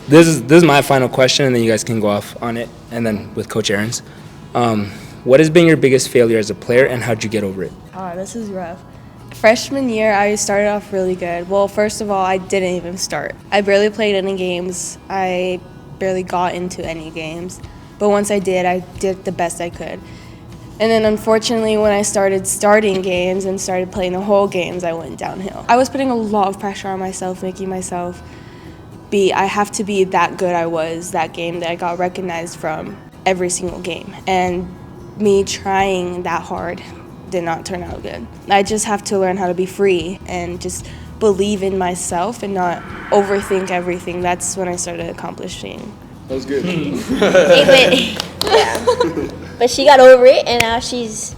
This is my final question, and then you guys can go off on it, and then with Coach Aaron's. What has been your biggest failure as a player, and how'd you get over it? This is rough. Freshman year, I started off really good. Well, first of all, I didn't even start. I barely played any games. I barely got into any games. But once I did the best I could. And then unfortunately, when I started starting games and started playing the whole games, I went downhill. I was putting a lot of pressure on myself, making myself I have to be that good I was that game that I got recognized from every single game. And me trying that hard did not turn out good. I just have to learn how to be free and just believe in myself and not overthink everything. That's when I started accomplishing. That was good. But she got over it, and now she's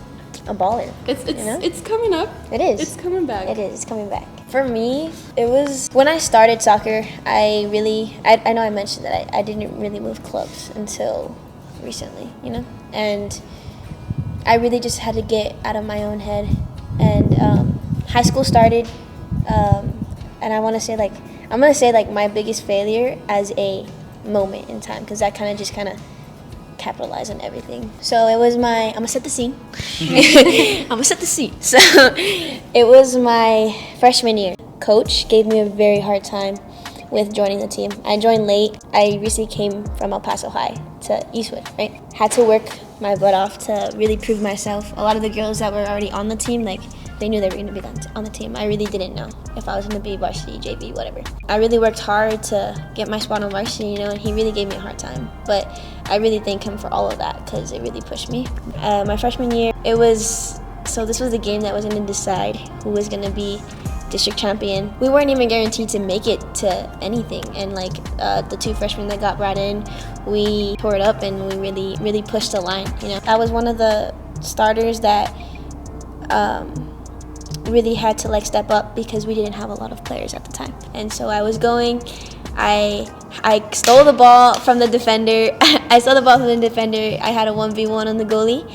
a baller. It's coming up. It is. It's coming back. It is. It's coming back. For me, it was when I started soccer. I know I mentioned that I didn't really move clubs until recently, and I really just had to get out of my own head. And high school started, and I'm gonna say my biggest failure as a moment in time, because that kind of capitalized on everything. So it was I'm gonna set the scene. So it was my freshman year. Coach gave me a very hard time with joining the team. I joined late. I recently came from El Paso High to Eastwood, right? Had to work my butt off to really prove myself. A lot of the girls that were already on the team, they knew they were going to be on the team. I really didn't know if I was going to be varsity, JV, whatever. I really worked hard to get my spot on varsity, and he really gave me a hard time. But I really thank him for all of that, because it really pushed me. My freshman year, this was the game that was going to decide who was going to be district champion. We weren't even guaranteed to make it to anything, and the two freshmen that got brought in, we tore it up, and we really pushed the line. I was one of the starters that really had to step up, because we didn't have a lot of players at the time. And so I was going, I stole the ball from the defender. I had a 1v1 on the goalie,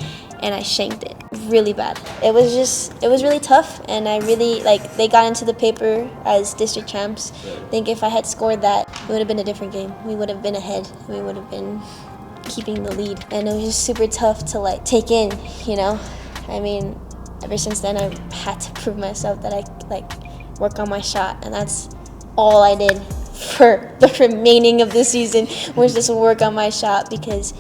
and I shanked it really bad. It was really tough, and I really, they got into the paper as district champs. I think if I had scored that, it would have been a different game. We would have been ahead. We would have been keeping the lead. And it was just super tough to take in, I mean, ever since then, I've had to prove myself that I work on my shot, and that's all I did for the remaining of the season, was just work on my shot, because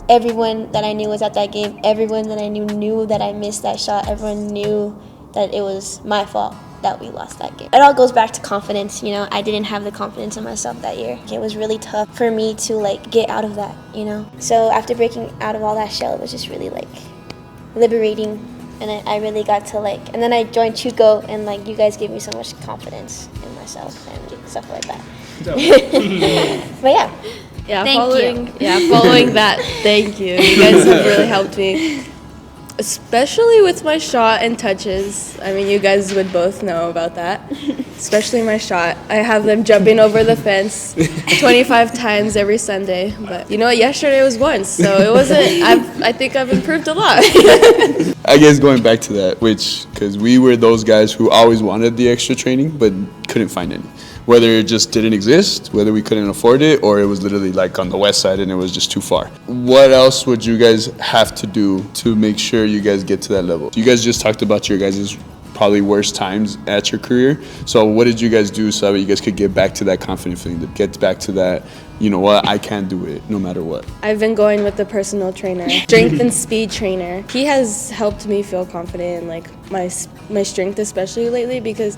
everyone that I knew was at that game. Everyone that I knew that I missed that shot. Everyone knew that it was my fault that we lost that game. It all goes back to confidence. I didn't have the confidence in myself that year. It was really tough for me to get out of that. So after breaking out of all that shell, it was just really liberating, and I really got to and then I joined Chuco, and you guys gave me so much confidence in myself and stuff like that. But yeah. Yeah, following that, thank you. You guys have really helped me, especially with my shot and touches. I mean, you guys would both know about that, especially my shot. I have them jumping over the fence 25 times every Sunday, but yesterday was once, so it wasn't. I think I've improved a lot. I guess going back to that, because we were those guys who always wanted the extra training but couldn't find any. Whether it just didn't exist, whether we couldn't afford it, or it was literally on the west side and it was just too far. What else would you guys have to do to make sure you guys get to that level? You guys just talked about your guys' probably worst times at your career. So what did you guys do so that you guys could get back to that confident feeling, to get back to that, I can do it no matter what? I've been going with the personal trainer, strength and speed trainer. He has helped me feel confident in my strength, especially lately, because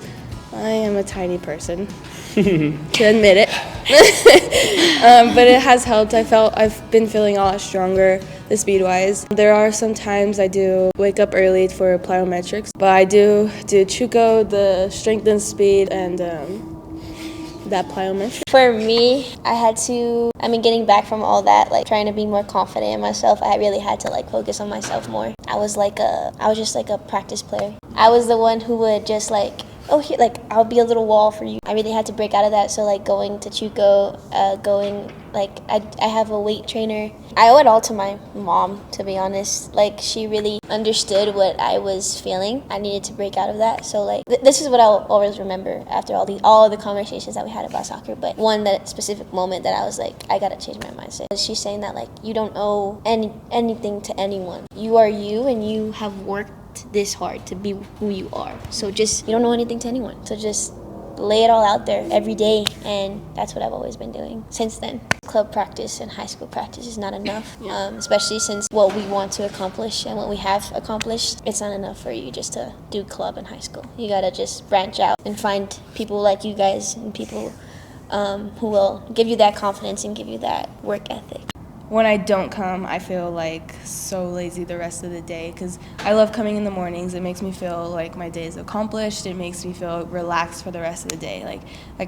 I am a tiny person. To admit it. But it has helped. I've been feeling a lot stronger, the speed-wise. There are some times I do wake up early for plyometrics, but I do Chuco, the strength and speed, and that plyometric. For me, I had to, getting back from all that, trying to be more confident in myself, I really had to focus on myself more. I was just a practice player. I was the one who would just oh, here, like, I'll be a little wall for you. I really had to break out of that. So, like, going to Chuco, I have a weight trainer. I owe it all to my mom, to be honest. Like, she really understood what I was feeling. I needed to break out of that. So, like, this is what I'll always remember after all of the conversations that we had about soccer. But that specific moment that I was like, I gotta change my mindset. She's saying that, like, you don't owe anything to anyone. You are you, and you have worked this hard to be who you are. So just, you don't owe anything to anyone. So just lay it all out there every day, and that's what I've always been doing since then. Club practice and high school practice is not enough, especially since what we want to accomplish and what we have accomplished, it's not enough for you just to do club and high school. You gotta just branch out and find people like you guys and people who will give you that confidence and give you that work ethic. When I don't come, I feel like so lazy the rest of the day because I love coming in the mornings. It makes me feel like my day is accomplished. It makes me feel relaxed for the rest of the day. Like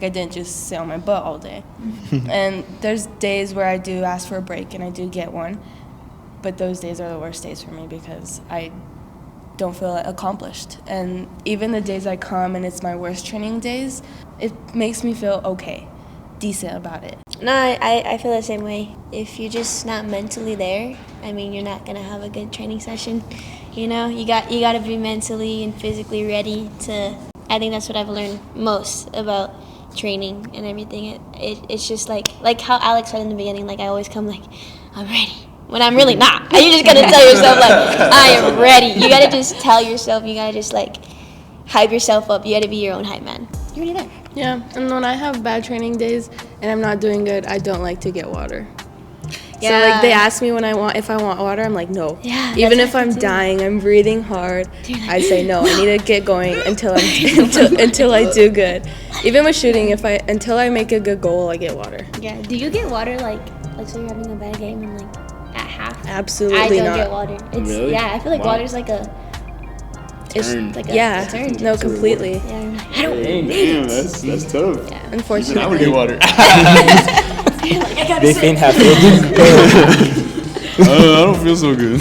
I didn't just sit on my butt all day. And there's days where I do ask for a break, and I do get one. But those days are the worst days for me because I don't feel accomplished. And even the days I come and it's my worst training days, it makes me feel okay, decent about it. No, I feel the same way. If you're just not mentally there, I mean, you're not gonna have a good training session. You know, you gotta be mentally and physically ready to. I think that's what I've learned most about training and everything. It's just like how Alex said in the beginning. Like I always come like, I'm ready, when I'm really not. You're just gonna tell yourself like, I am ready. You gotta just tell yourself. You gotta just like hype yourself up. You gotta be your own hype man. You're already there. Yeah, and when I have bad training days and I'm not doing good, I don't like to get water. Yeah. So like they ask me if I want water, I'm like no. Yeah. Even if I'm dying, I'm breathing hard, I say no. I need to get going until I do good. Even with shooting, until I make a good goal, I get water. Yeah. Do you get water like so you're having a bad game and like at half? Absolutely I don't not. get water. Really? Yeah, I feel like water's like a. Turn. Like Yeah, turn. no, completely. Yeah, I don't Damn, that's tough. Yeah. Unfortunately. I would get water. They faint halfway. I don't feel so good.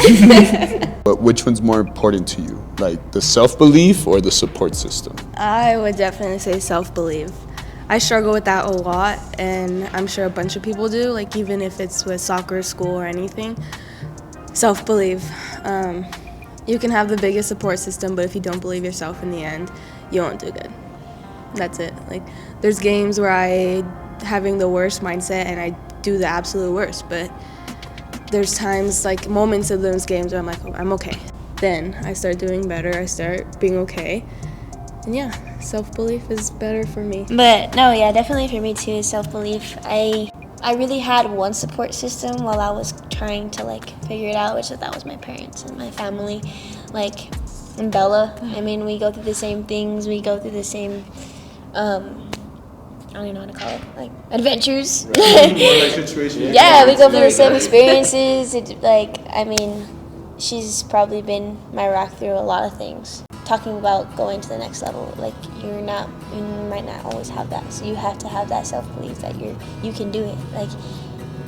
But which one's more important to you? Like the self-belief or the support system? I would definitely say self-belief. I struggle with that a lot, and I'm sure a bunch of people do, like even if it's with soccer, school, or anything. Self-belief. You can have the biggest support system, but if you don't believe yourself in the end, you won't do good. That's it. Like, there's games where I having the worst mindset and I do the absolute worst, but there's times, like moments of those games where I'm like, oh, I'm okay. Then I start doing better, I start being okay. And yeah, self-belief is better for me. But no, yeah, definitely for me too, self-belief. I really had one support system while I was trying to like figure it out, which that was my parents and my family, like and Bella. I mean, we go through the same things. We go through the same, I don't even know how to call it, like adventures. Yeah, we go through the same experiences. I mean, she's probably been my rock through a lot of things. Talking about going to the next level, like you might not always have that, so you have to have that self-belief that you can do it. Like,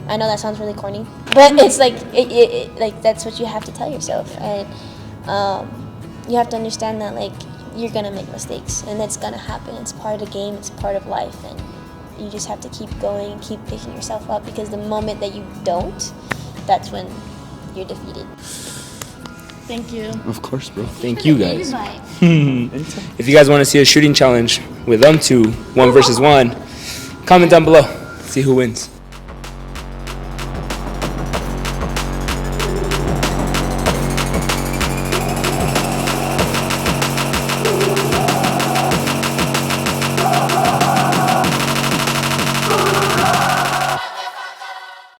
I know that sounds really corny, but it's like like that's what you have to tell yourself, and you have to understand that like you're gonna make mistakes and it's gonna happen. It's part of the game, it's part of life, and you just have to keep going and keep picking yourself up, because the moment that you don't, that's when you're defeated. Thank you. Of course, bro. Thank you guys. Anytime. If you guys want to see a shooting challenge with them two, 1 versus 1, comment down below. See who wins.